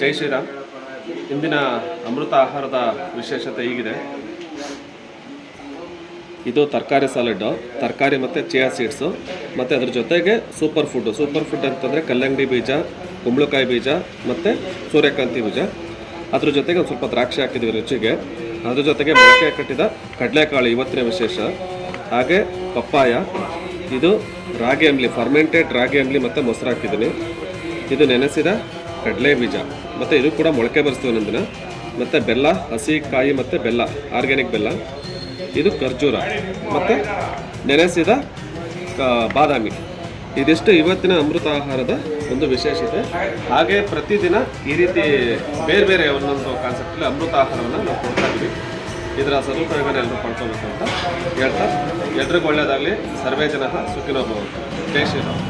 ಜೈ ಶ್ರೀರಾಮ್. ಇಂದಿನ ಅಮೃತ ಆಹಾರದ ವಿಶೇಷತೆ ಹೀಗಿದೆ. ಇದು ತರಕಾರಿ ಸಾಲಡ್ಡು, ತರಕಾರಿ ಮತ್ತು ಚಿಯಾ ಸೀಡ್ಸು, ಮತ್ತು ಅದ್ರ ಜೊತೆಗೆ ಸೂಪರ್ ಫುಡ್ ಅಂತಂದರೆ ಕಲ್ಲಂಗಡಿ ಬೀಜ, ಕುಂಬಳಕಾಯಿ ಬೀಜ ಮತ್ತು ಸೂರ್ಯಕಾಂತಿ ಬೀಜ. ಅದ್ರ ಜೊತೆಗೆ ಒಂದು ಸ್ವಲ್ಪ ದ್ರಾಕ್ಷಿ ಹಾಕಿದ್ವಿ ರುಚಿಗೆ. ಅದ್ರ ಜೊತೆಗೆ ಮೊಳಕೆ ಕಟ್ಟಿದ ಕಡಲೆಕಾಳು ಇವತ್ತಿನ ವಿಶೇಷ. ಹಾಗೆ ಪಪ್ಪಾಯ, ಇದು ರಾಗಿ ಅಂಬ್ಲಿ, ಫರ್ಮೆಂಟೆಡ್ ರಾಗಿ ಅಂಬ್ಲಿ ಮತ್ತು ಮೊಸರು ಹಾಕಿದ್ದೀನಿ. ಇದು ನೆನೆಸಿದ ಕಡಲೆ ಬೀಜ, ಮತ್ತು ಇದು ಕೂಡ ಮೊಳಕೆ ಬರೆಸ್ತೀವಿ ಒಂದೊಂದಿನ. ಮತ್ತು ಬೆಲ್ಲ, ಹಸಿ ಕಾಯಿ ಮತ್ತು ಬೆಲ್ಲ, ಆರ್ಗ್ಯಾನಿಕ್ ಬೆಲ್ಲ. ಇದು ಖರ್ಜೂರ ಮತ್ತು ನೆನೆಸಿದ ಬಾದಾಮಿ. ಇದಿಷ್ಟು ಇವತ್ತಿನ ಅಮೃತ ಆಹಾರದ ಒಂದು ವಿಶೇಷತೆ. ಹಾಗೆ ಪ್ರತಿದಿನ ಈ ರೀತಿ ಬೇರೆ ಬೇರೆ ಒಂದೊಂದು ಕಾನ್ಸೆಪ್ಟಲ್ಲಿ ಅಮೃತ ಆಹಾರವನ್ನು ನಾವು ಕೊಡ್ತಾ ಇದ್ದೀವಿ. ಇದರ ಸದುಪಯೋಗನ ಎಲ್ಲರೂ ಪಡ್ಕೊಬೇಕು ಅಂತ ಹೇಳ್ತಾ, ಎಲ್ರಿಗೂ ಒಳ್ಳೆಯದಾಗಲಿ. ಸರ್ವೇ ಜನಃ ಸುಖಿನೋ ಭವಂತು. ಜೈ ಶ್ರೀರಾಮ್.